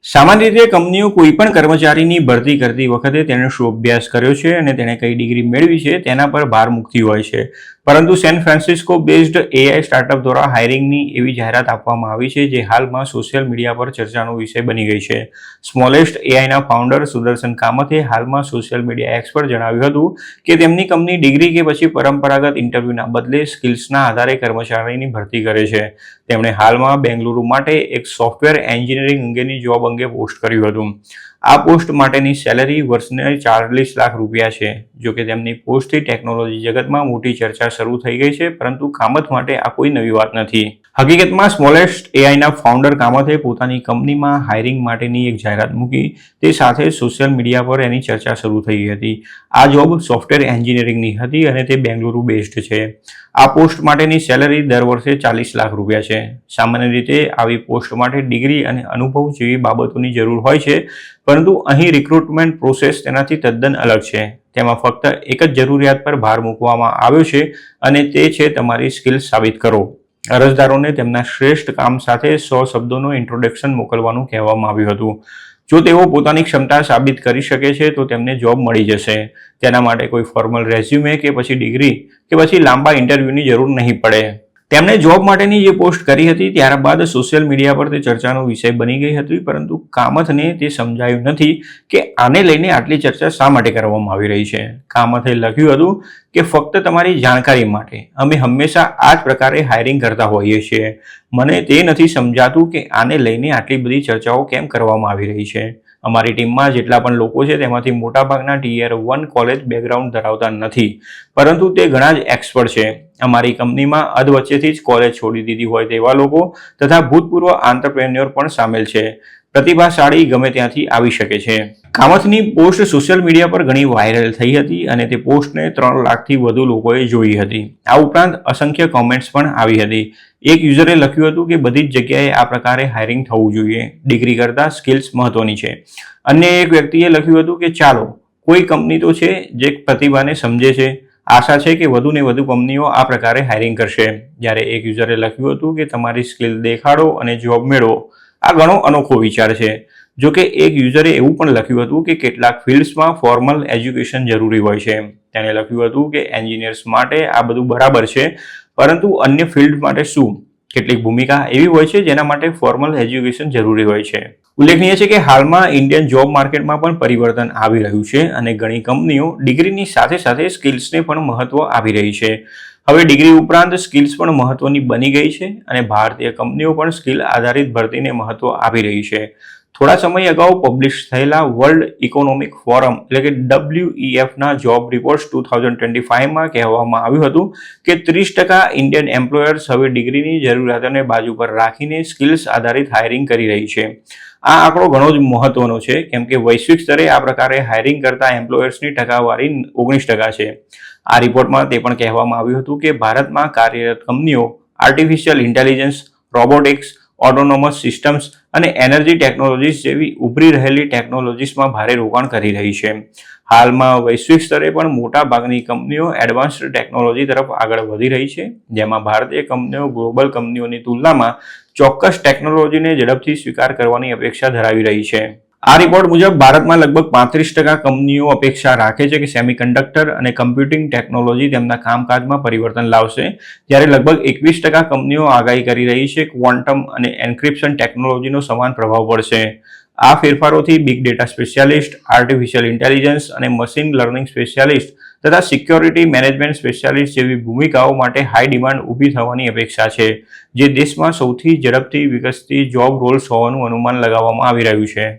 સામાન્ય રીતે કંપનીઓ કોઈ પણ કર્મચારીની ભરતી કરતી વખતે તેણે શું અભ્યાસ કર્યો છે અને તેણે કઈ ડિગ્રી મેળવી છે તેના પર ભાર મૂકતી હોય છે. પરંતુ San Francisco based AI startup દ્વારા હાયરિંગની એવી જાહેરાત આપવામાં આવી છે જે હાલમાં સોશિયલ મીડિયા પર ચર્ચાનો વિષય બની ગઈ છે. સ્મોલેસ્ટ એઆઈના ફાઉન્ડર સુદર્શન કામથે હાલમાં સોશિયલ મીડિયા એક્સ પર જણાવ્યું હતું કે તેમની કંપની ડિગ્રી કે પછી પરંપરાગત ઇન્ટરવ્યુના બદલે સ્કિલ્સના આધારે કર્મચારીની ભરતી કરે છે. તેમણે હાલમાં બેંગલુરુ માટે એક સોફ્ટવેર એન્જિનિયરિંગ અંગેની જોબ અંગે પોસ્ટ કર્યું હતું. આ પોસ્ટ માટેની સેલરી વર્ષને 40 લાખ રૂપિયા છે. જોકે તેમની પોસ્ટથી ટેકનોલોજી જગતમાં મોટી ચર્ચા શરૂ થઈ ગઈ છે, પરંતુ કામથ માટે આ કોઈ નવી વાત નથી. હકીકતમાં સ્મોલેસ્ટ એઆઈના ફાઉન્ડર કામથે પોતાની કંપનીમાં હાયરિંગ માટેની એક જાહેરાત મૂકી તે સાથે સોશિયલ મીડિયા પર એની ચર્ચા શરૂ થઈ હતી. આ જોબ સોફ્ટવેર એન્જિનિયરિંગની હતી અને તે બેંગલુરુ બેઝડ છે. આ પોસ્ટ માટેની સેલરી દર વર્ષે 40 લાખ રૂપિયા છે. સામાન્ય રીતે આવી પોસ્ટ માટે ડિગ્રી અને અનુભવ જેવી બાબતોની જરૂર હોય છે, પરંતુ અહીં રિક્રુટમેન્ટ પ્રોસેસ તેનાથી તદ્દન અલગ છે. તેમાં ફક્ત એક જ જરૂરિયાત પર ભાર મૂકવામાં આવ્યો છે અને તે છે તમારી સ્કિલ્સ સાબિત કરો. અરજદારોને તેમના શ્રેષ્ઠ કામ સાથે 100 શબ્દોનું ઇન્ટ્રોડક્શન મોકલવાનું કહેવામાં આવ્યું હતું. જો તેઓ પોતાની ક્ષમતા સાબિત કરી શકે છે તો તેમને જોબ મળી જશે. તેના માટે કોઈ ફોર્મલ રેઝ્યુમે કે પછી ડિગ્રી કે પછી લાંબા ઇન્ટરવ્યુની જરૂર નહીં પડે. તેમણે જોબ માટેની જે પોસ્ટ કરી હતી ત્યારબાદ સોશિયલ મીડિયા પર તે ચર્ચાનો વિષય બની ગઈ હતી, પરંતુ કામથને તે સમજાયું નથી કે આને લઈને આટલી ચર્ચા શા માટે કરવામાં આવી રહી છે. કામથે લખ્યું હતું કે ફક્ત તમારી જાણકારી માટે અમે હંમેશા આ જ પ્રકારે હાયરિંગ કરતા હોઈએ છીએ. મને તે નથી સમજાતું કે આને લઈને આટલી બધી ચર્ચાઓ કેમ કરવામાં આવી રહી છે. અમારી ટીમમાં જેટલા પણ લોકો છે તેમાંથી મોટાભાગના ટિયર 1 કોલેજ બેકગ્રાઉન્ડ ધરાવતા નથી, પરંતુ તે ઘણા જ એક્સપર્ટ છે. અમારી કંપનીમાં અધવચ્ચેથી જ કોલેજ છોડી દીધી હોય તેવા લોકો તથા ભૂતપૂર્વ આંત્રપ્રેન્યોર પણ સામેલ છે. પ્રતિભાશાળી ગમે ત્યાંથી આવી શકે છે. કામથની પોસ્ટ સોશિયલ મીડિયા પર ઘણી વાયરલ થઈ હતી અને તે પોસ્ટને 3 લાખથી વધુ લોકોએ જોઈ હતી. આ ઉપરાંત અસંખ્ય કોમેન્ટ્સ પણ આવી હતી. એક યુઝરે લખ્યું હતું કે બધી જ જગ્યાએ આ પ્રકારે હાયરિંગ થવું જોઈએ. ડિગ્રી કરતાં સ્કિલ્સ મહત્વની છે. અન્ય એક વ્યક્તિએ લખ્યું હતું કે ચાલો, કોઈ કંપની તો છે જે પ્રતિભાને સમજે છે. આશા છે કે વધુ ને વધુ કંપનીઓ આ પ્રકારે હાયરિંગ કરશે. જ્યારે એક યુઝરે લખ્યું હતું કે તમારી સ્કિલ દેખાડો અને જોબ મેળવો. આ ઘણો અનોખો વિચાર છે. જો કે એક યુઝરે એવું પણ લખ્યું હતું કે કેટલાક ફિલ્ડ્સમાં ફોર્મલ એજ્યુકેશન જરૂરી હોય છે. તેણે લખ્યું હતું કે એન્જિનિયર્સ માટે આ બધું બરાબર છે, પરંતુ અન્ય ફિલ્ડ માટે શું? કેટલીક ભૂમિકા એવી હોય છે જેના માટે ફોર્મલ એજ્યુકેશન જરૂરી હોય છે. ઉલ્લેખનીય છે કે હાલમાં ઇન્ડિયન જોબ માર્કેટમાં પણ પરિવર્તન આવી રહ્યું છે અને ઘણી કંપનીઓ ડિગ્રીની સાથે સાથે સ્કિલ્સને પણ મહત્વ આપી રહી છે. હવે ડિગ્રી ઉપરાંત સ્કિલ્સ પણ મહત્વની બની ગઈ છે અને ભારતીય કંપનીઓ પણ સ્કિલ આધારિત ભરતીને મહત્વ આપી રહી છે. થોડા સમય અગાઉ પબ્લિશ થયેલા વર્લ્ડ ઇકોનોમિક ફોરમ એટલે કે WEFના જોબ રિપોર્ટ્સ 2025માં કહેવામાં આવ્યું હતું કે 30% ઇન્ડિયન એમ્પ્લોયર્સ હવે ડિગ્રીની જરૂરિયાતોને બાજુ પર રાખીને સ્કિલ્સ આધારિત હાયરિંગ કરી રહી છે. આ આંકડો ઘણો જ મહત્વનો છે, કેમ કે વૈશ્વિક સ્તરે આ પ્રકારે હાયરિંગ કરતા એમ્પ્લોયર્સની ટકાવારી 19% છે. આ રિપોર્ટમાં તે પણ કહેવામાં આવ્યું હતું કે ભારતમાં કાર્યરત કંપનીઓ artificial intelligence, robotics, autonomous systems અને એનર્જી ટેકનોલોજીસ જેવી ઉભરી રહેલી ટેકનોલોજીસમાં ભારે રોકાણ કરી રહી છે. હાલમાં વૈશ્વિક સ્તરે પણ મોટા ભાગની કંપનીઓ એડવાન્સ્ડ ટેકનોલોજી તરફ આગળ વધી રહી છે, જેમાં ભારતીય કંપનીઓ ગ્લોબલ કંપનીઓની તુલનામાં ચોક્કસ ટેકનોલોજીને ઝડપથી સ્વીકાર કરવાની અપેક્ષા ધરાવી રહી છે. આ રિપોર્ટ મુજબ ભારતમાં લગભગ 35% કંપનીઓ અપેક્ષા રાખે છે કે સેમિકન્ડક્ટર અને કમ્પ્યુટિંગ ટેકનોલોજી તેમના કામકાજમાં પરિવર્તન લાવશે, જ્યારે લગભગ 21% કંપનીઓ આગાહી કરી રહી છે કે ક્વોન્ટમ અને એન્ક્રિપ્શન ટેકનોલોજીનો સમાન પ્રભાવ પડશે. આ ફેરફારોથી big data specialist, artificial intelligence અને મશીન લર્નિંગ સ્પેશિયાલિસ્ટ તથા સિક્યોરિટી મેનેજમેન્ટ સ્પેશિયાલિસ્ટ જેવી ભૂમિકાઓ માટે હાઈ ડિમાન્ડ ઊભી થવાની અપેક્ષા છે, જે દેશમાં સૌથી ઝડપથી વિકસતી જોબ રોલ્સ હોવાનું અનુમાન લગાવવામાં આવી રહ્યું છે.